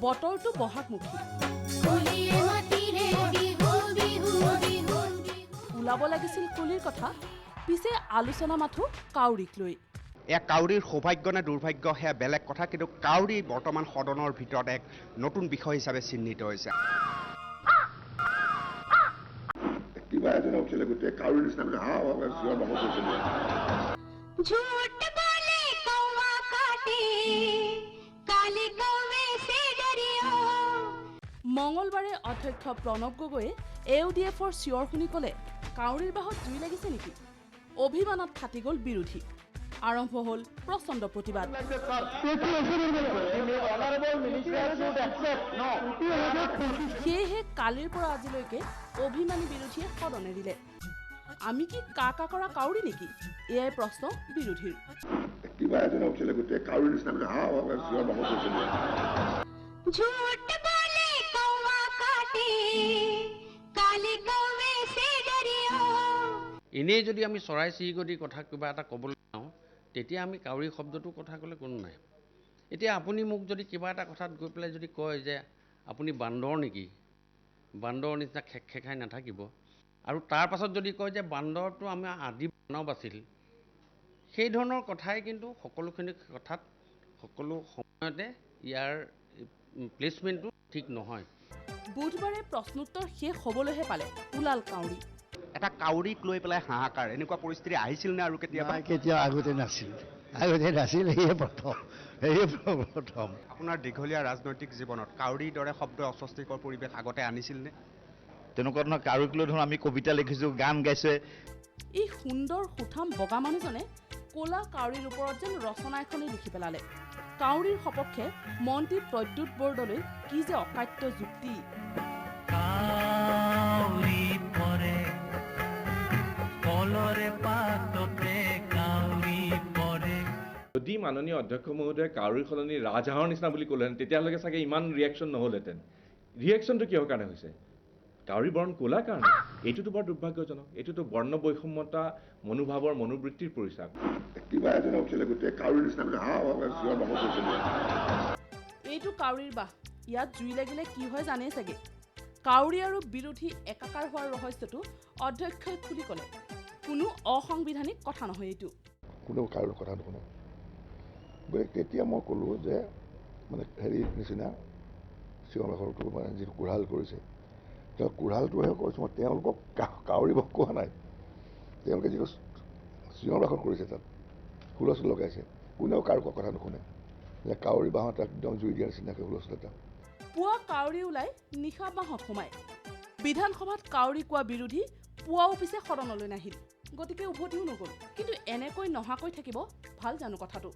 বতৰটো বহাগমুখী ওলাব লাগিছিল কুলিৰ কথা পিছে আলোচনা মাথো কাউৰীক লৈ এয়া কাউৰীৰ সৌভাগ্য নে দুৰ্ভাগ্য সেয়া বেলেগ কথা কিন্তু কাউৰী বৰ্তমান সদনৰ ভিতৰত এক নতুন বিষয় হিচাপে চিহ্নিত হৈছে কিবা এজন উঠিলে গোটেই কাউৰীৰ নিচিনা হা চিঞৰ বাখৰ মঙলবাৰে অধ্যক্ষ প্ৰণৱ গগৈয়ে AUDFৰ চিঞৰ শুনি ক'লে কাউৰীৰ বাহত জুই লাগিছে নেকি অভিমানত ফাটি গ'ল বিৰোধী আৰম্ভ হ'ল প্ৰচণ্ড প্ৰতিবাদ সেয়েহে কালিৰ পৰা আজিলৈকে অভিমানী বিৰোধীয়ে সদন এৰিলে আমি কি কা কৰা কাউৰী নেকি এয়াই প্ৰশ্ন বিৰোধীৰ কিবা এজন উঠিলে গোটেই কাউৰীৰ নিচিনা হা চিঞৰ বাখৰ এনেই যদি আমি চৰাই চিৰিকটিৰ কথা কিবা এটা ক'বলৈ যাওঁ তেতিয়া আমি কাউৰী শব্দটোৰ কথা ক'লে কোনো নাই এতিয়া আপুনি মোক যদি কিবা এটা কথাত গৈ পেলাই যদি কয় যে আপুনি বান্দৰ নেকি বান্দৰৰ নিচিনা খেকখাই নাথাকিব আৰু তাৰ পাছত যদি কয় যে বান্দৰটো আমাৰ আদি মানৱ আছিল সেই ধৰণৰ কথাই কিন্তু সকলোখিনি কথাত সকলো সময়তে ইয়াৰ প্লেচমেণ্টটো ঠিক নহয় বুধবাৰে প্ৰশ্নোত্তৰ শেষ হ'বলৈহে পালে ওলাল কাউৰী এটা কাউৰীক লৈ পেলাই হাহাকাৰ এনেকুৱা পৰিস্থিতি আহিছিল নে আৰু কেতিয়াবা কেতিয়াও আগতে নাছিল এয়ে প্ৰথম আপোনাৰ দীঘলীয়া ৰাজনৈতিক জীৱনত কাউৰীৰ দৰে শব্দ অস্বস্তিকৰ পৰিৱেশ আগতে আনিছিল নে তেনেকুৱা ধৰণৰ কাউৰীক লৈ ধৰক আমি কবিতা লিখিছোঁ গান গাইছে এই সুন্দৰ সুঠাম বগা মানুহজনে ক'লা কাউৰীৰ ওপৰত যেন ৰচনা এখনেই লিখি পেলালে কাউৰীৰ সপক্ষে মন্ত্ৰী প্ৰদ্যুৎ বৰদলৈ কি যে অকাট্য যুক্তি যদি মাননীয় অধ্যক্ষ মহোদয়ে কাউৰীৰ সলনি ৰাজহাঁহৰ নিচিনা বুলি ক'লেহেঁতেন তেতিয়ালৈকে চাগে ইমান ৰিয়েকশ্যন নহ'লহেঁতেন ৰিয়েকশ্যনটো কিহৰ কাৰণে হৈছে কাউৰী বৰণ ক'লা কাৰণে এইটোতো বৰ দুৰ্ভাগ্যজনক এইটোতো বৰ্ণ বৈষম্যতা মনোভাৱৰ মনোবৃত্তিৰ পৰিচায়ক কিবা এজন উঠিলে গোটেই কাউৰীৰ নিচিনা হা চিঞৰ বাখৰ এইটো কাউৰীৰ বাহ ইয়াত জুই লাগিলে কি হয় জানে চাগে কাউৰী আৰু বিৰোধী একাকাৰ হোৱাৰ ৰহস্যটো অধ্যক্ষই খুলি ক'লে কোনো অসাংবিধানিক কথা নহয় এইটো কোনেও কাৰোৰ কথা নুশুনে গতিকে তেতিয়া মই ক'লোঁ যে মানে হেৰি নিচিনা চিঞৰ বাখৰটো মানে যিটো কোঢ়াল কৰিছে তেওঁ কোঢ়ালটোহে কৈছোঁ মই তেওঁলোকক কাউৰী কোৱা নাই তেওঁলোকে যিটো চিঞৰ বাখৰ কৰিছে তাত হুলস্থুল লগাইছে কোনেও কাৰো কথা নুশুনে যে কাউৰী বাঁহত একদম জুই দিয়াৰ নিচিনাকৈ হুলস্থুল এটা পুৱা কাউৰী ওলাই নিশা বাঁহত সোমায় বিধানসভাত কাউৰী কোৱা বিৰোধী পুৱাও পিছে সদনলৈ নাহিল গতিকে উভতিও নগ'ল কিন্তু এনেকৈ নহাকৈ থাকিব ভাল জানো কথাটো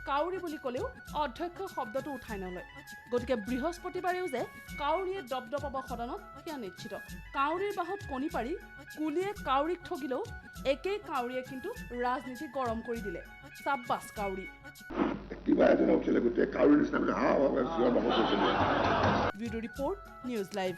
কাউৰী বুলি ক'লেও অধ্যক্ষ শব্দটো উঠাই নলয় গতিকে বৃহস্পতিবাৰেও যে কাউৰীয়ে দপদপাব সদনত সেয়া নিশ্চিত কাউৰীৰ বাহত কণী পাৰি কুলিয়ে কাউৰীক ঠগিলেও একেই কাউৰীয়ে কিন্তু ৰাজনীতি গৰম কৰি দিলে চাব্বাছ কাউৰী কিবা এজন উঠিলে গোটেই কাউৰীৰ নিচিনা হা চিঞৰ বাখৰ ভিডিঅ' ৰিপৰ্ট নিউজ লাইভ